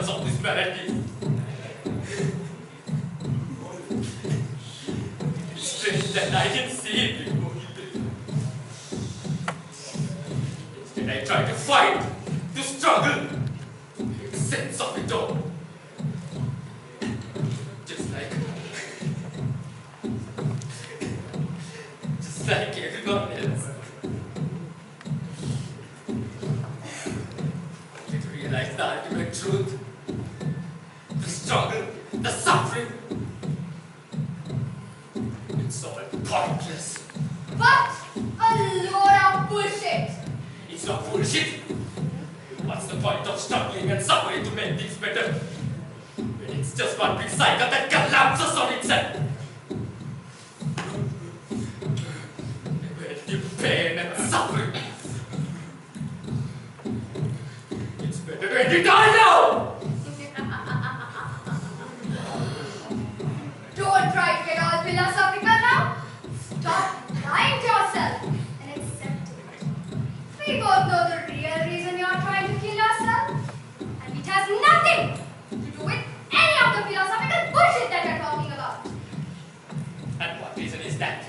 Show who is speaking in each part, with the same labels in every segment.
Speaker 1: corners of this Peradeniya. Strange that I didn't see it before. Instead, I tried to fight, to struggle, make sense of it all. Just like everyone else. I didn't realize the ultimate truth. The struggle, the suffering. It's all pointless.
Speaker 2: What a load of bullshit!
Speaker 1: It's not bullshit. What's the point of struggling and suffering to make things better? When it's just one big cycle that collapses on itself. Pain and suffering. It's better to end it all now!
Speaker 2: Don't try to get all philosophical now. Stop lying to yourself and accept it. We both know the real reason you're trying to kill yourself. And it has nothing to do with any of the philosophical bullshit that you're talking about.
Speaker 1: And what reason is that?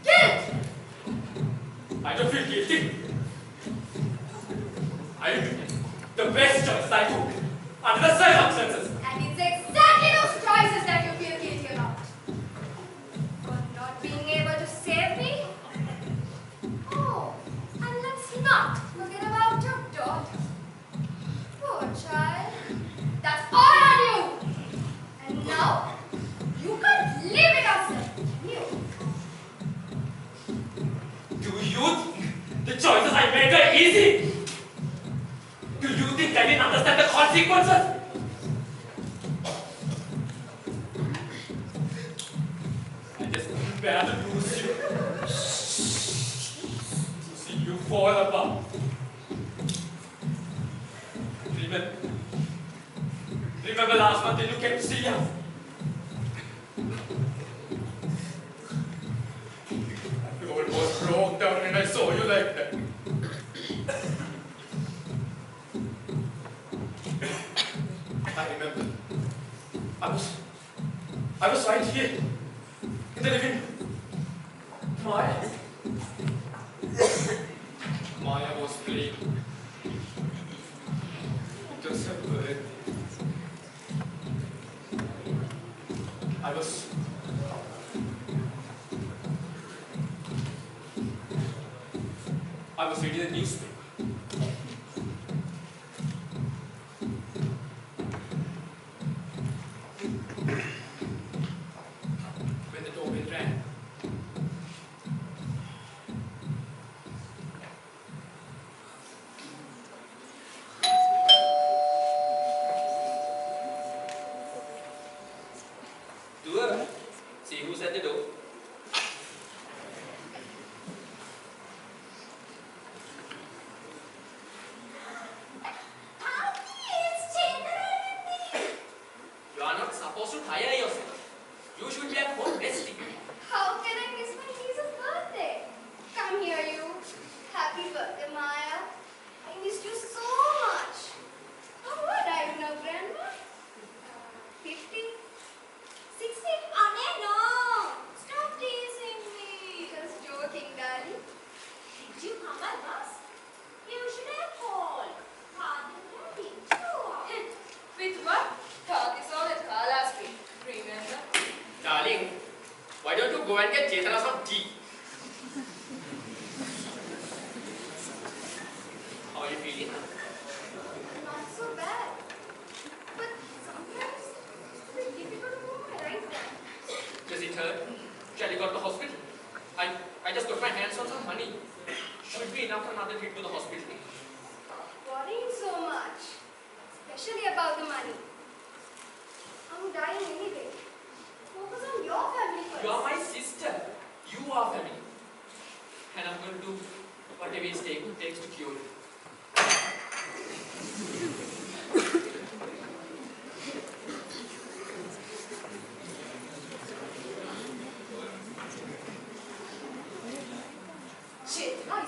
Speaker 2: Guilt!
Speaker 1: I don't feel guilty. I did the best choice I could under the circumstances.
Speaker 2: And it's exactly those choices that you feel guilty about. For not being able to save me? Oh, and let's not forget about your daughter. Poor child. That's all on you. And now, you can't live without self.
Speaker 1: Do you think the choices I made were easy? Do you think I didn't understand the consequences? I just couldn't bear to lose you. To see you fall apart. Remember last month when you came to see us? I almost broke down when I saw you like that. I remember. I was right here in the living room. Maya was playing. It was her birthday. I was reading the newspaper. When the doorbell rang. Doer, see who's at the door.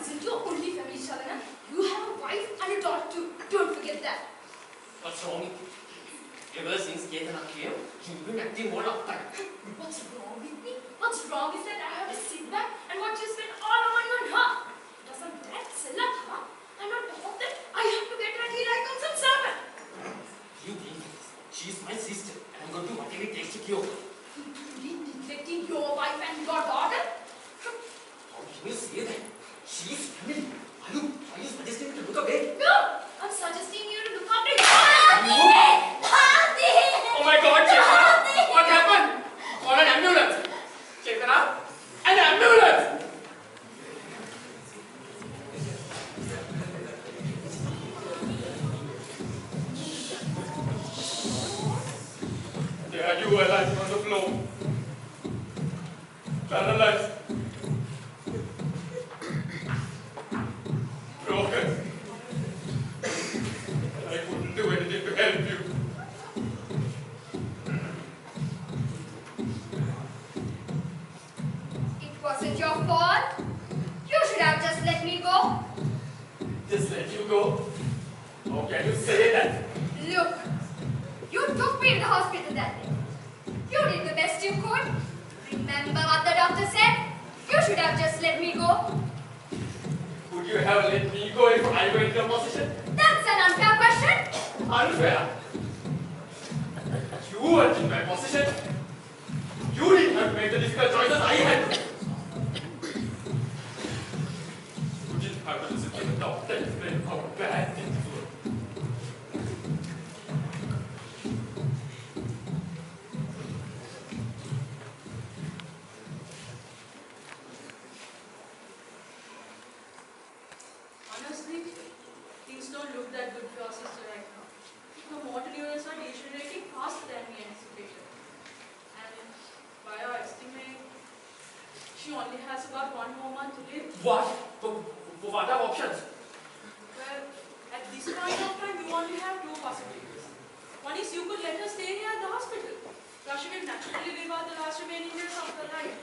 Speaker 1: Isn't your only family, Shalana? You have a wife and a daughter too. wrong? Ever since Chetana came, you've been acting more uptight.
Speaker 2: What's wrong with me? What's wrong is that I have to sit back and watch you spend all our money on her. Doesn't that sell up, huh? And on top of that, I have to get ready like on some servant.
Speaker 1: You think she's my sister and I'm going to do whatever it takes to cure her.
Speaker 2: Neglecting your wife and your daughter?
Speaker 1: How can you say that? She's family. Are you suggesting me to look away?
Speaker 2: No! I'm suggesting you to look after your
Speaker 1: Oh my God, Chetana! What happened? Call an ambulance! Chetana! An ambulance! There you were lying on the floor. Paralyzed. Broken. I couldn't do anything to help you.
Speaker 2: It wasn't your fault. You should have just let me go.
Speaker 1: Just let you go? How can you say that?
Speaker 2: Look, you took me to the hospital that day. You did the best you could. Remember what the doctor said? You should have just let me go.
Speaker 1: Would you have let me go if I were in your position?
Speaker 2: That's an unfair question.
Speaker 1: Unfair? You were in my position. You didn't have to make the difficult choices I had to. You didn't have to listen to the doctor explain how bad things were.
Speaker 3: Honestly, things don't look that good for your sister right now. The motor neurons are degenerating faster than we anticipated. And by our estimate, she only has about 1 more month to live.
Speaker 1: What? What are options?
Speaker 3: Well, at this point of time, you only have 2 possibilities. One is you could let her stay here at the hospital, where she will naturally live out the last remaining years of her life.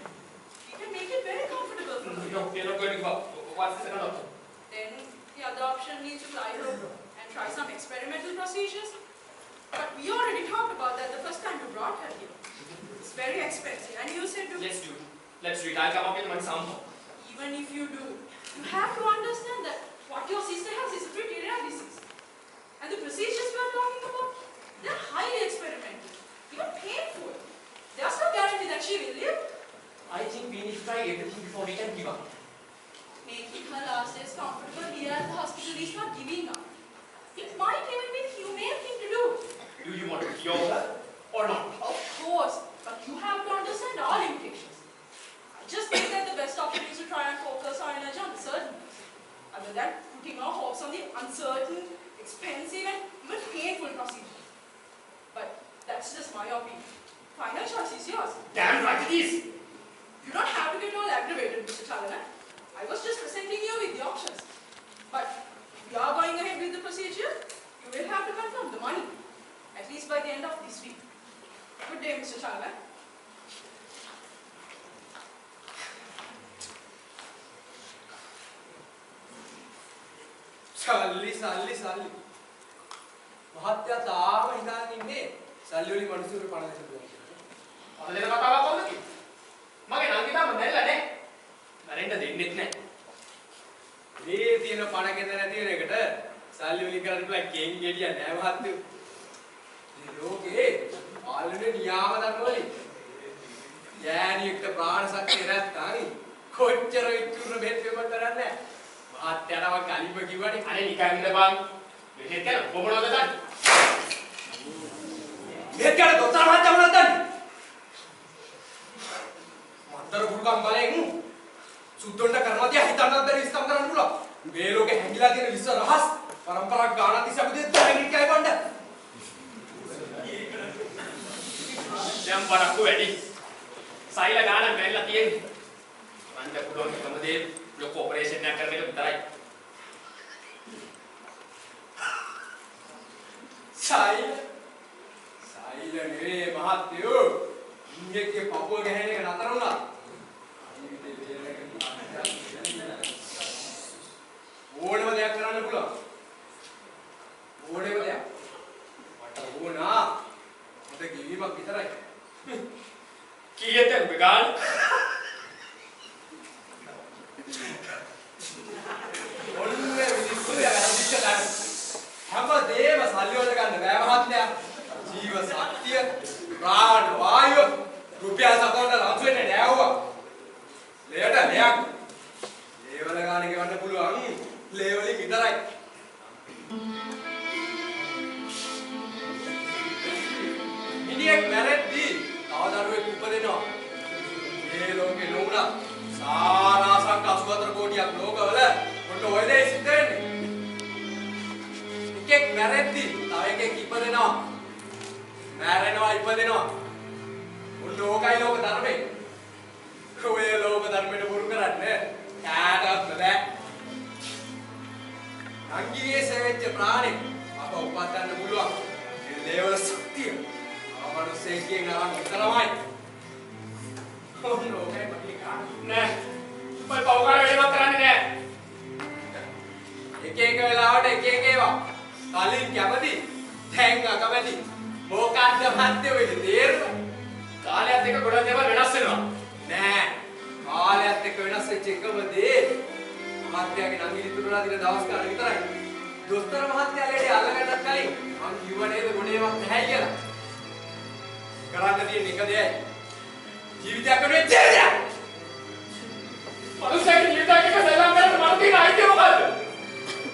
Speaker 3: We can make it very comfortable for her.
Speaker 1: No, we're not going to give up. What's the second option?
Speaker 3: Then the other option is to fly her and try some experimental procedures. But we already talked about that the first time you brought her here. It's very expensive, and you said to...
Speaker 1: Let's do it. Let's do it. I'll come up with money somehow.
Speaker 3: Even if you do, you have to understand that what your sister has is a pretty rare disease. And the procedures we are talking about, they're highly experimental, even painful. There's no guarantee that she will live.
Speaker 1: I think we need to try everything before we can give up.
Speaker 3: Making her last days comfortable here at the hospital is not giving up. It might even be the humane thing to do.
Speaker 1: Do you want to cure her or not?
Speaker 3: Of course, but you have to understand our limitations. I just think that the best option is to try and focus our energy on the certainties, other than putting our hopes on the uncertain, expensive, and even painful procedure. But that's just my opinion. Final choice is yours.
Speaker 1: Damn right it is!
Speaker 3: You don't have to get all aggravated, Mr. Chalana. I was just presenting you with the options. But if you are going ahead with the procedure, you will have to confirm the money, at least by the end of this week. Good day, Mr. Chalana.
Speaker 4: සල්ලි මහත්තයා තාම හිතාගෙන ඉන්නේ සල්ලි වලින් මිනිස්සුන්ට පණ දෙන්න පුළුවන් කියලා.
Speaker 1: අද දෙන කතාවක් කොහොමද කිව්වේ? මගේ නංගි තාම මැරිලා නැහැ. මැරෙන්න දෙන්නෙත් නැහැ.
Speaker 4: මේ තියෙන පණ ගෙදර නැති වෙන එකට සල්ලි වලින් කරන්න පුළුවන් ගෙන් ගෙඩිය නෑ මහත්තයෝ. මේ ලෝකේ ආලුනේ නියාම ධර්ම වලින් යෑනියෙක්ට ප්‍රාණ ශක්තිය නැත්නම් කොච්චර ඉක්තුරු බෙහෙත් වෙම කරන්නේ නැහැ. මහත්තයාටම කලින්ම කිව්වනේ
Speaker 1: අනේ නිකන් ඉඳපන්. මෙහෙත් යන කොබලවද ගන්න.
Speaker 4: මෙහෙත් යන දොස්තර මහත්තයා මොනවද දන්නේ? මන්තර ගුරුකම් බලෙන් සුද්ධොන්ට කරනවා තියා හිතන්නත් බැරි විස්තම් කරන්න පුළුවන්. මේ ලෝකේ හැංගිලා තියෙන විශ්ව රහස් පරම්පරාවක් ගානක් තිස්සේ අපි දෙන්න කයි බණ්ඩ.
Speaker 1: දැන් බරක්කු වැඩි. සයිල ගානක් මැරිලා තියෙන්නේ. මන්ද පුළුවන් හැමදේ ලොකු ඔපරේෂන් එකක් කරන එක විතරයි.
Speaker 4: සයිල නෙවේ මහත්තයෝ. ඉංගෙක්ගේ පපුව ගැහෙන එක නතර වුණා. ඕනම දෙයක් කරන්න පුළුවන්. ඕනම දෙයක්. නෝනා සාරාසංක 84 කෝටියක් ලෝකවල ඔන්න ඔය දේ සිද්ධ වෙන්නේ. එකෙක් මැරෙද්දි තව එකෙක් ඉපදෙනවා. මැරෙනවා ඉපදෙනවා. ඔන්න ඕකයි ලෝක ධර්මේ. ඔය ලෝක ධර්මෙට පුරු කරන්නේ කාටවත් බෑ. අංගියේ සෙවෙච්ච ප්‍රාණි අප උපදන්න පුළුවන්. ඒ ලේවල ශක්තිය අවමනුස්සයෙක්ගෙන් අරන් විතරමයි. ඔන්න ඕකයි මගේ කාට
Speaker 1: නෑ. මම පවකාර වෙනවත් කරන්නේ නෑ.
Speaker 4: එක එක වෙලාවට එක එක ඒවා. කලින් කැමති, දැන් අකමැති. මොකක්ද මැද්දේ ඔය තේරුම?
Speaker 1: කාලයත් එක්ක ගොඩක් දේවල් වෙනස් වෙනවා.
Speaker 4: නෑ. කාලයත් එක්ක වෙනස් වෙච්ච එකම දේ මහත්තයාගේ නංගිලි තුරලා දින දවස් ගන්න විතරයි. දොස්තර මහත්තයා ලේඩේ අල්ලගන්නත් කලින් මං කිව්ව නේද මොනේවත් නැහැ කියලා. කරන්න තියෙන එක දෙයයි. ජීවිතයක් වෙනුවෙන් ජීවිතයක්.
Speaker 1: මනුස්සයෙක් ජීවිතයක් එක සෙල්ලම් කරන්න මට තියෙන අයිතිය මොකද්ද?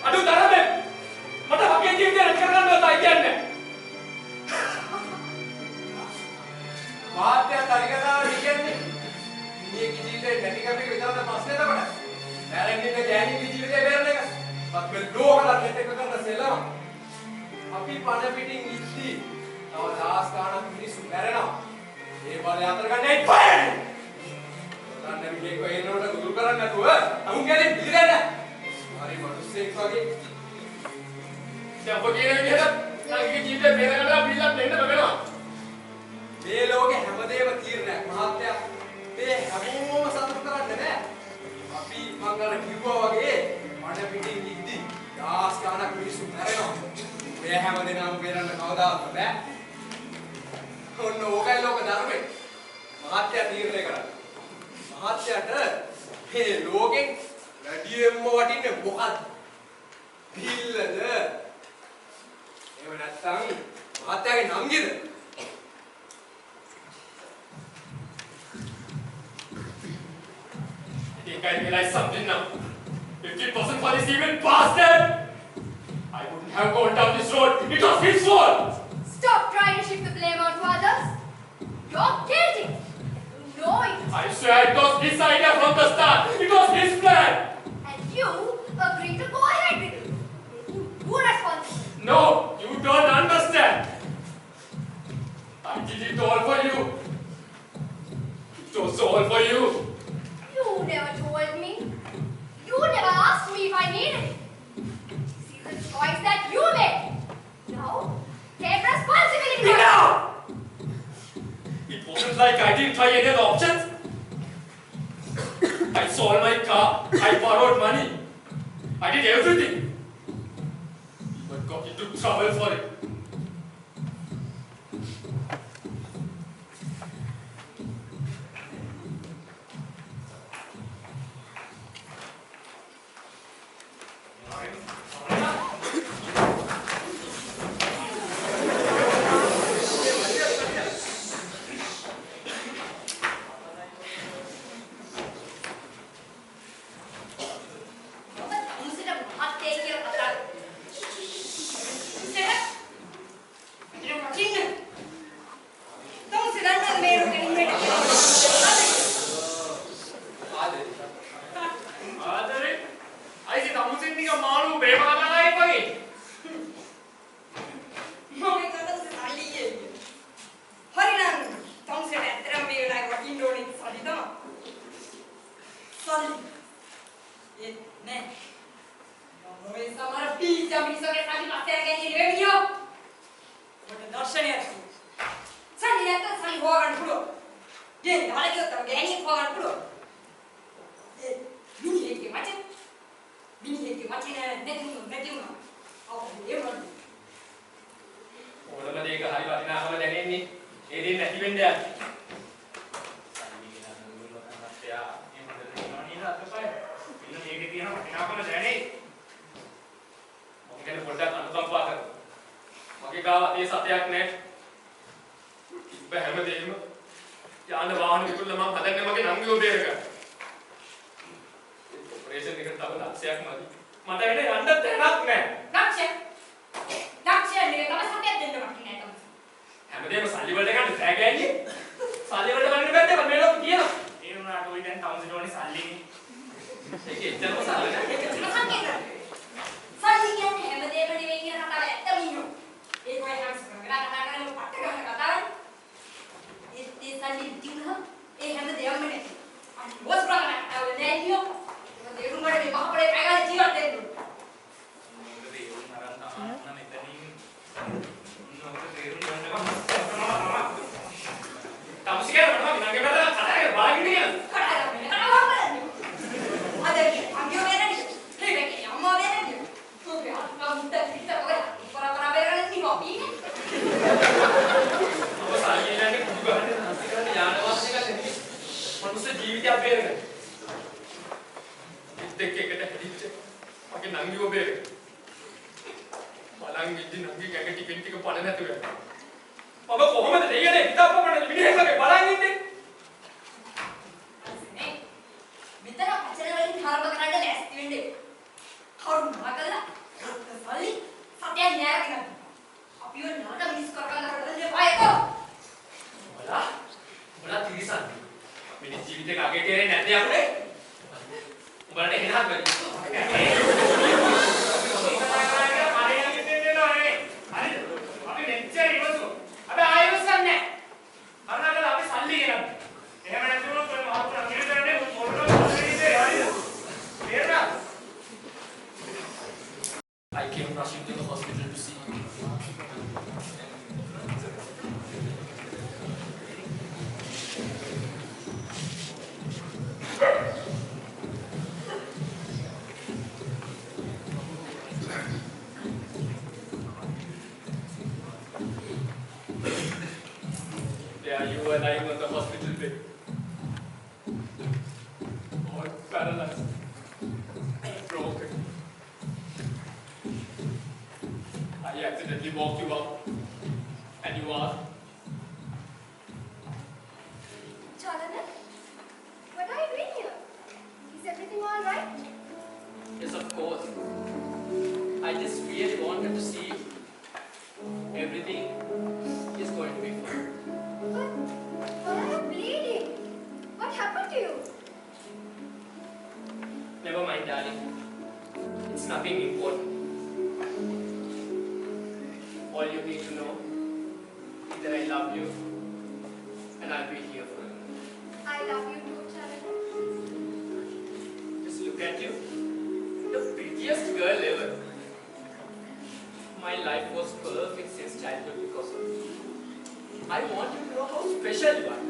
Speaker 1: අඩු තරමේ මට මගේ ජීවිතය රැක ගන්නවත් අයිතියක් නැහැ.
Speaker 4: මහත්තයා තරිකතාව කියන්නේ මේක ජීවිතේ නැති කරන එක විතරද ප්‍රශ්නේ තමයි. මැරෙන්නේ ගෑණිගේ ජීවිතේ බේරන එක. අපේ ලෝකලත් එක කරන සෙල්ලම. අපි පණ පිටින් ඉස්සි. තව දහස් ගාණක් මිනිස්සු මැරෙනවා. ඒ බලය අතර ගන්න එපා. ගන්න විදිහේ කොහෙනවට ගුරු කරන්නේ නැතුව අමුන්ගේ පිළිගන්න. හරි මිනිස්සෙක් වගේ.
Speaker 1: දැන් ඔබ කියන විදිහට නංගිගේ ජීවිතේ බේරගන්න බිල්ලක් දෙන්න බැනවා.
Speaker 4: මේ ලෝකේ හැමදේම තීරණයක් මහත්තයා. මේ හැමෝම සතුට කරන්න බෑ. අපි මං අර කිව්වා වගේ මඩ පිටින් ඉද්දි දහස් ගාණක් මිනිස්සු මැරෙනවා. ඔය හැමදේම බේරන්න කවදාවත් බෑ. ඔන්න ඕකයි ලෝක ධර්මේ. මහත්තයා තීරණය කරන්නේ. මහත්තයාට මේ ලෝකෙන් වැඩියෙන්ම වටින්නේ මොකක්ද? පිල්ලද? එහෙම නැත්නම් මහත්තයාගේ නංගිද?
Speaker 1: I think I realize something now. If it wasn't for this evil bastard, I wouldn't have gone down this road. It was his fault.
Speaker 2: Stop trying to shift the blame onto others. You're guilty. You know it.
Speaker 1: I swear it was his idea from the start. It was his plan.
Speaker 2: And you agreed to go ahead with it. Making you responsible.
Speaker 1: No, you don't understand. I did it all for you. It was all for you.
Speaker 2: You never told me. You never asked me if I needed it. This is the choice that you made. Now, take responsibility.
Speaker 1: Enough! It wasn't like I didn't try any other options. I sold my car. I borrowed money. I did everything. But got into trouble for it. එච්චරම සරල නෑ.
Speaker 2: සල්ලි කියන්නේ හැමදේම නෙවෙයි කියන කතාව ඇත්තම ඉන්නවා. ඒක ඔය හැමස් කරගෙන කතා කරන්නේ පට්ට ගන්න කතාවනේ. ඒ සල්ලි දිනුනහම ඒ හැමදේම නේ. අනිත් වස් කරගෙන කතාව නෑ නියෝ. ඒක දේරුම් වල මේ මහපොළේ පැගල ජීවත් වෙන්න ඕන.
Speaker 1: මොකද දේරුම් අරන් තමයි මෙතනින් මොකද දේරුම් ගන්නවා. තමසිකේ මම නංගේ බඩ කතාවේ බාගින්න කියන. මනුස්ස ජීවිතයක් බේරගන්න. ඉතින් එකට හැදිච්ච මගේ නංගිව බේරගන්න. බලන් ඉඳි නංගි ගැඟ ටික පණ නැතුව යනවා. මම කොහොමද දෙයනේ හිතපොමන මිනිහෙක් වගේ බලන් ඉන්නේ?
Speaker 2: අනේ විතර පචර වලින් හරබ කරන්න ලෑස්ති වෙන්නේ. කරුණා කළා. සල්ලි සත්‍යය නෑරගෙන. අපිව නාට මිස් කරගන්න හදන්නේ පායකෝ.
Speaker 1: බලා තිරිසන්. මිනිස් ජීවිතේ අගේ තේරෙන්නේ නැද්ද අපේ? උඹලට එහෙනම් බැරි. අපි මෙච්චර ඉවසු. අපි ආයෙවසන්නේ නැහැ. අරනකල අපි සල්ලි ගෙනත්. එහෙම නැතුනොත් ඔය මහතුරු අංගිරේ මොරොන මොරේදී හරිද? තේරෙනවද? I came rushing to the hospital to see you. There you were lying on the hospital bed. All paralyzed. Broken. I accidentally walked you up. And you asked,
Speaker 2: Chalana, what are you doing here? Is everything all right?
Speaker 1: yes, of course. I just really wanted to see you. Everything is going to be fine.
Speaker 2: But why are you bleeding? What happened to you?
Speaker 1: Never mind, darling. It's nothing important. All you need to know is that I love you and I'll be here for you.
Speaker 2: I love you too, Chalana.
Speaker 1: Just look at you. The prettiest girl ever. My life was perfect since childhood because of you. I want you to know how special you are.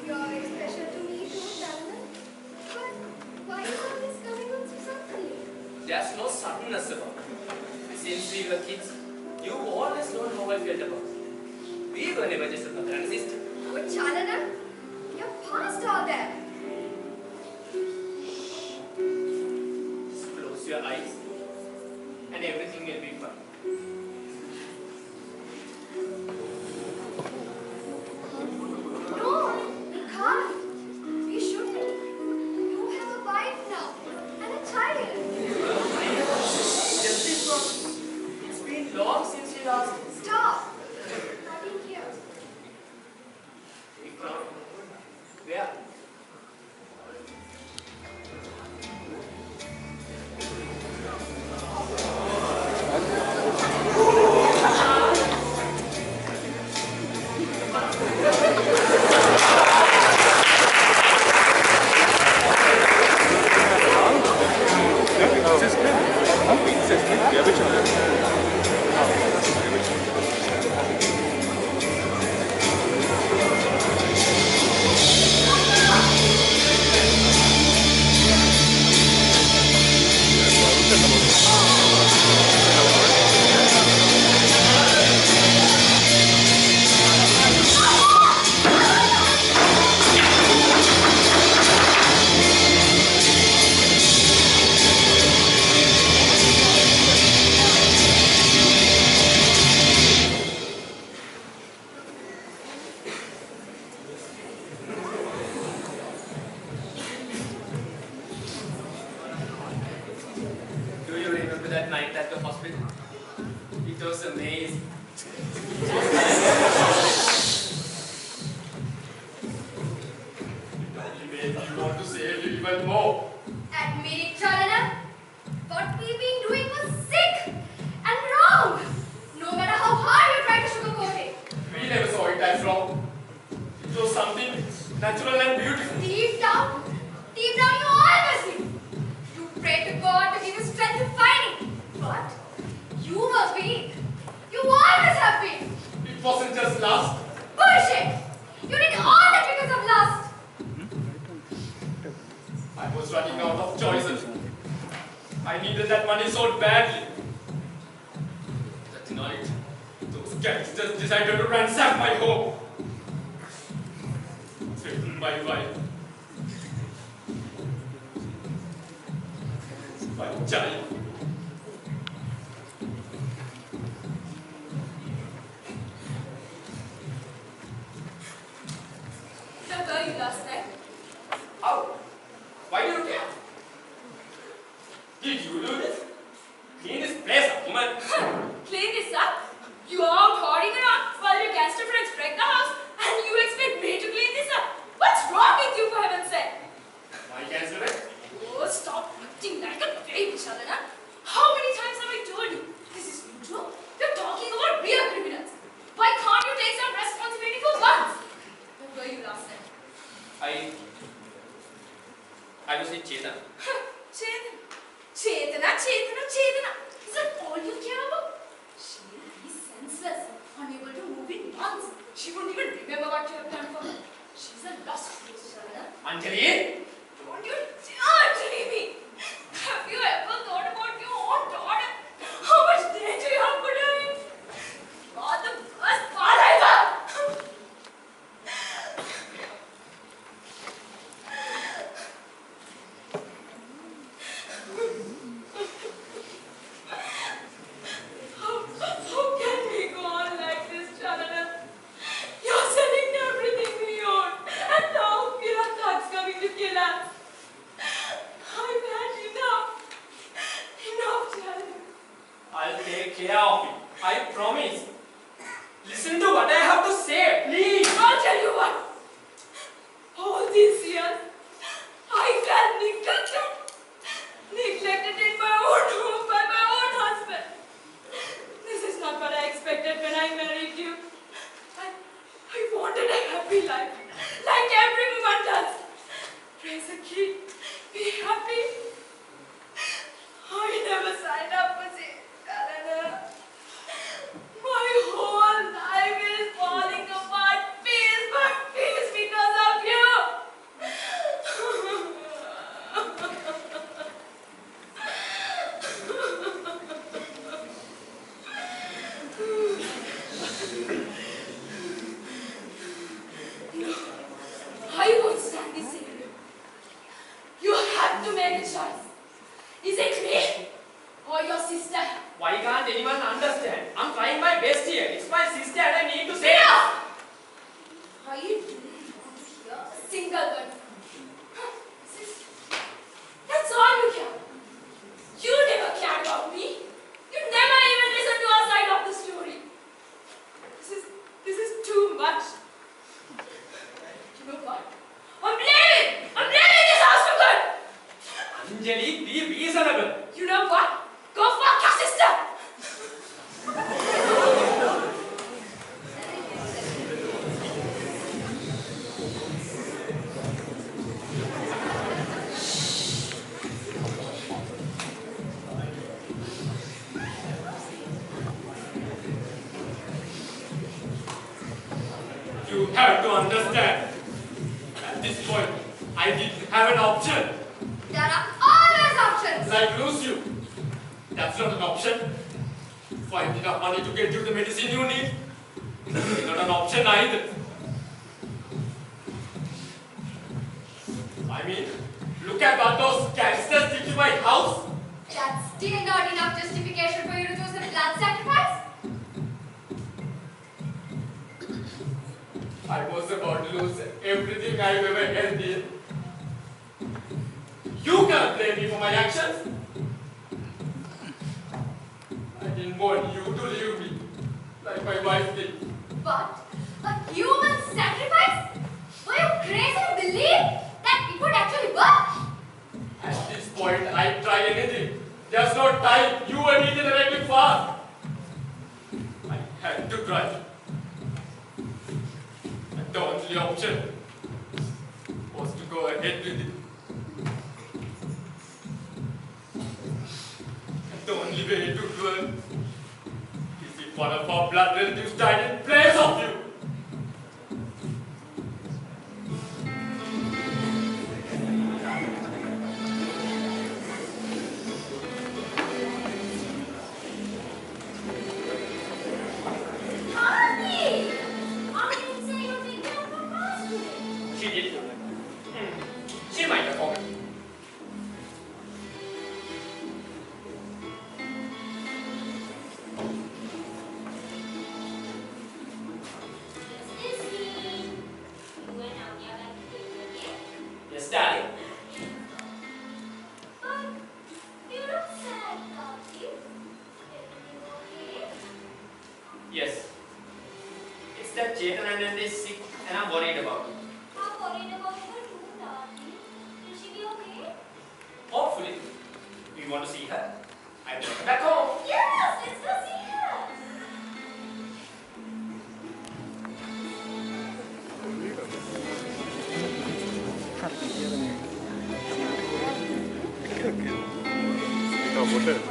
Speaker 2: You are very special to me too, Chalana. But why is all this coming on so suddenly?
Speaker 1: There's no suddenness about it. Since we were kids, you've always known how I felt about you. We were never just a brother and sister.
Speaker 2: Oh, Chalana, you're past all that.
Speaker 1: Just close your eyes and everything will be fine.
Speaker 2: No, we can't. We shouldn't. You have a wife now and a child.
Speaker 1: Just this one. It's been long since you last.
Speaker 2: Stop. Not in here.
Speaker 1: Where? That night at the hospital, it was amazing. It only made you want to save you even more.
Speaker 2: And
Speaker 1: It wasn't just lust.
Speaker 2: Bullshit! You did all that because of lust.
Speaker 1: I was running out of choices. I needed that money so badly. That night, those gangsters decided to ransack my home. Threatened my wife. My child.
Speaker 3: Where were you last night?
Speaker 1: How? Why do you care? Did you do this? Clean this place up, woman.
Speaker 3: Clean this up? You are out hoarding around while your gangster friends wreck the house and you expect me to clean this up? What's wrong with you, for heaven's sake?
Speaker 1: My gangster friend?
Speaker 3: Oh, stop acting like a baby, Shalana. How many times have I told you? This is neutral. You're talking about real criminals. Why can't you take some responsibility for once? Where were you last night?
Speaker 1: I was in Chetan.
Speaker 3: Chetana. Is that all you care about? She is senseless, unable to move in months. She wouldn't even remember what you have done for her. She's a lost case, Shalana.
Speaker 1: Anjali?
Speaker 3: Don't you dare dream me! Have you ever thought about your own daughter? How much danger you have put her in? You are the worst father ever! How can we go on like this, Chalana? You're selling everything we own, and now we are thugs coming to kill us. I've had enough. Enough, Chalana.
Speaker 1: I'll take care of it. I promise. Listen to what I have to say, please.
Speaker 3: I'll tell you what. All these years, I felt neglected. Neglected in my own home by my own husband. This is not what I expected when I married you. I wanted a happy life, like every woman does. Raise a kid, be happy. I never signed up for it, Peradeniya. My whole life is falling apart piece by piece because of you. No, I won't stand this scenario. You have to make a choice. Is it me or your sister?
Speaker 1: Why can't anyone understand? I'm trying my best here. It's my sister and I need to say
Speaker 3: Enough! I didn't want to hear a single word. Sister, that's all you care. You never cared about me. You never even listened to our side of the story. This is too much. You know what? I'm leaving! I'm leaving this house for good!
Speaker 1: Anjali, be reasonable.
Speaker 3: You know what? Go fuck your sister!
Speaker 1: You have to understand. At this point, I didn't have an option.
Speaker 2: There are always options.
Speaker 1: Like lose you. That's not an option. Find enough money to get you the medicine you need. It's not an option either. I mean, look at what those gangsters did to my house.
Speaker 2: That's still not enough justification for you to choose the blood sacrifice.
Speaker 1: I was about to lose everything I've ever held dear. You can't blame me for my actions. I didn't want you to leave me like my wife did.
Speaker 2: But a human sacrifice? Were you crazy to believe that it would actually work?
Speaker 1: At this point, I'd try anything. There's no time. You were needed very fast. I had to try. And the only option was to go ahead with it. And the only way to do it is if one of our blood relatives died in place help you. She did. She might have fallen. Yes, Daddy.
Speaker 2: But you look sad, Kaki. Everything okay?
Speaker 1: Yes. It's that Chetanandan is sick and I'm worried about it.
Speaker 2: I'm worried about her too, Kaki. Will she be okay?
Speaker 1: Hopefully. Do you want to see her? I'll take her back home.
Speaker 2: Yes, let's go see her.
Speaker 5: Então, vou ter.